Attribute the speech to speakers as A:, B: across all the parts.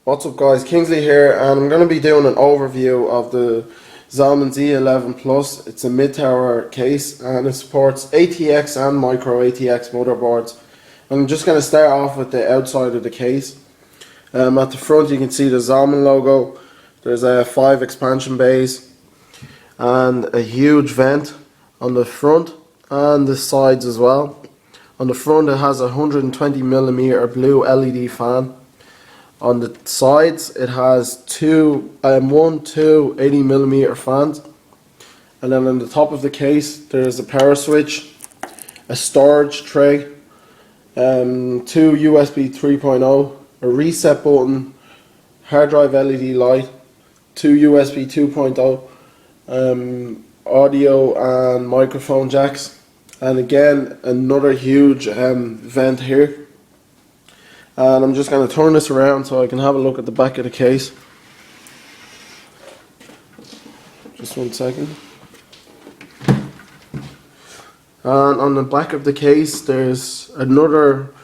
A: What's up guys, Kingsley here, and I'm going to be doing an overview of the Xiaomi Z11 Plus. It's a mid-tower case and it supports ATX and micro ATX motherboards. I'm just going to start off with the outside of the case. At the front you can see the Xiaomi logo. There's 5 expansion bays and a huge vent on the front and the sides as well. On the front it has a 120mm blue LED fan. On the sides it has two 80mm fans, and then on the top of the case there's a power switch, a storage tray, 2 USB 3.0, a reset button, hard drive LED light, 2 USB 2.0, audio and microphone jacks, and again another huge vent here. And I'm just going to turn this around so I can have a look at the back of the case. Just 1 second. And on the back of the case there's another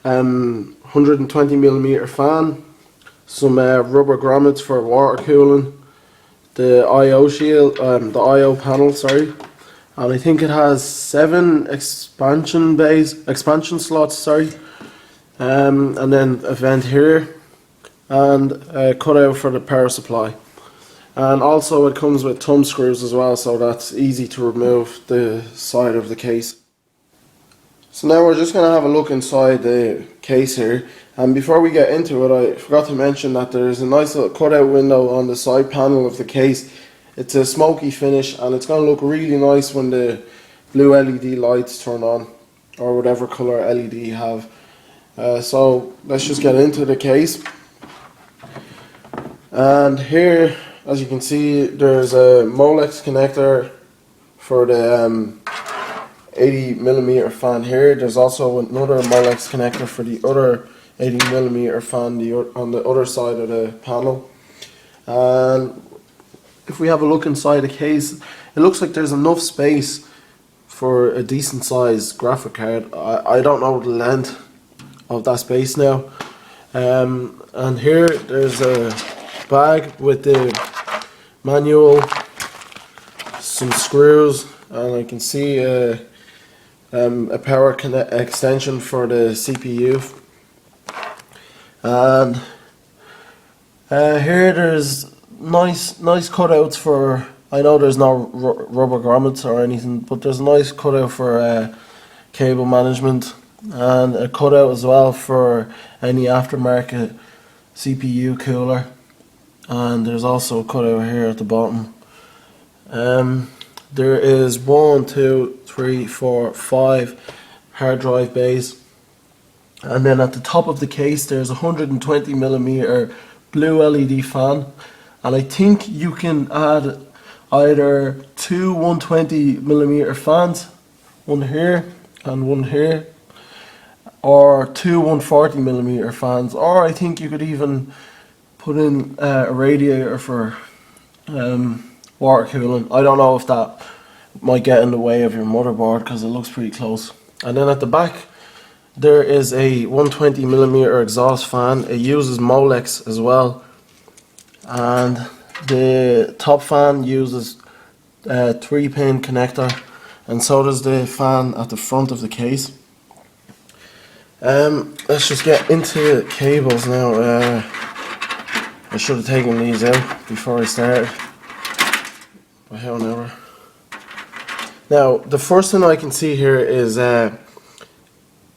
A: 120mm fan, some rubber grommets for water cooling, the I/O shield, the I/O panel, sorry, and I think it has 7 expansion slots, sorry. And then a vent here and a cutout for the power supply, and also it comes with thumb screws as well, so that's easy to remove the side of the case. So now we're just going to have a look inside the case here, and before we get into it I forgot to mention that there's a nice little cutout window on the side panel of the case. It's a smoky finish and it's going to look really nice when the blue LED lights turn on, or whatever colour LED you have. So let's just get into the case. And here, as you can see, there's a Molex connector for the 80mm fan here. There's also another Molex connector for the other 80mm fan on the other side of the panel. And if we have a look inside the case, it looks like there's enough space for a decent sized graphic card. I don't know the length of that space now. And here there's a bag with the manual, some screws, and I can see a power extension for the CPU. And here there's nice cutouts for, I know there's no rubber grommets or anything, but there's a nice cutout for cable management, and a cutout as well for any aftermarket CPU cooler. And there's also a cutout here at the bottom. There is 1, 2, 3, 4, 5 hard drive bays, and then at the top of the case there's a 120mm blue LED fan, and I think you can add either 2 120mm fans, one here and one here, or 2 140mm fans, or I think you could even put in a radiator for water cooling. I don't know if that might get in the way of your motherboard because it looks pretty close. And then at the back there is a 120mm exhaust fan. It uses Molex as well, and the top fan uses a 3-pin connector, and so does the fan at the front of the case. Let's just get into cables now. I should have taken these out before I started, but however. Now the first thing I can see here is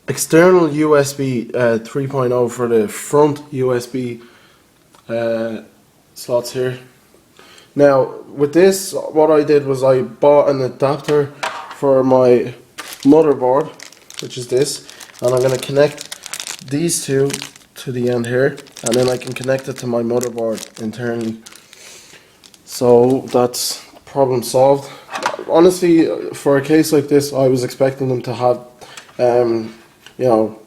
A: external USB 3.0 for the front USB slots here. Now with this, what I did was I bought an adapter for my motherboard, which is this, and I'm going to connect these two to the end here, and then I can connect it to my motherboard internally. So that's problem solved. Honestly, for a case like this I was expecting them to have you know,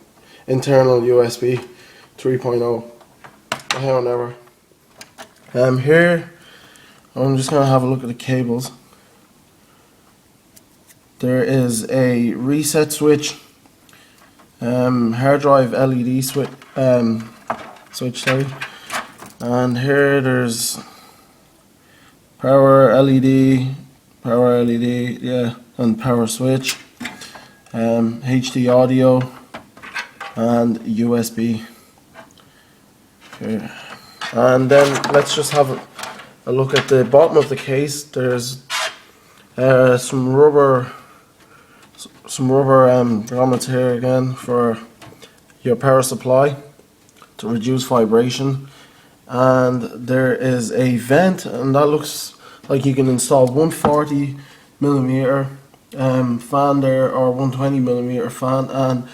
A: internal USB 3.0. However, here I'm just going to have a look at the cables. There is a reset switch, hard drive LED switch, sorry,
B: And here there's power LED, yeah, and power switch, HD audio, and USB here. And then let's just have a look at the bottom of the case. There's some rubber grommets here again for your power supply to reduce vibration, and there is a vent, and that looks like you can install 140mm fan there, or 120mm fan. And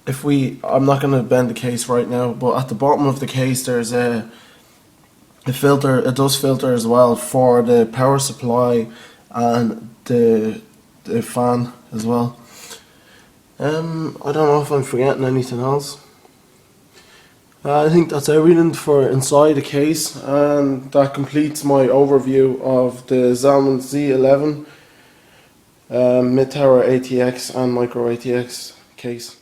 B: if I'm not going to bend the case right now, but at the bottom of the case there's a filter. It does filter as well for the power supply and the fan as well. I don't know if I'm forgetting anything else. I think that's everything for inside the case, and that completes my overview of the Zalman Z11 mid-tower ATX and micro ATX case.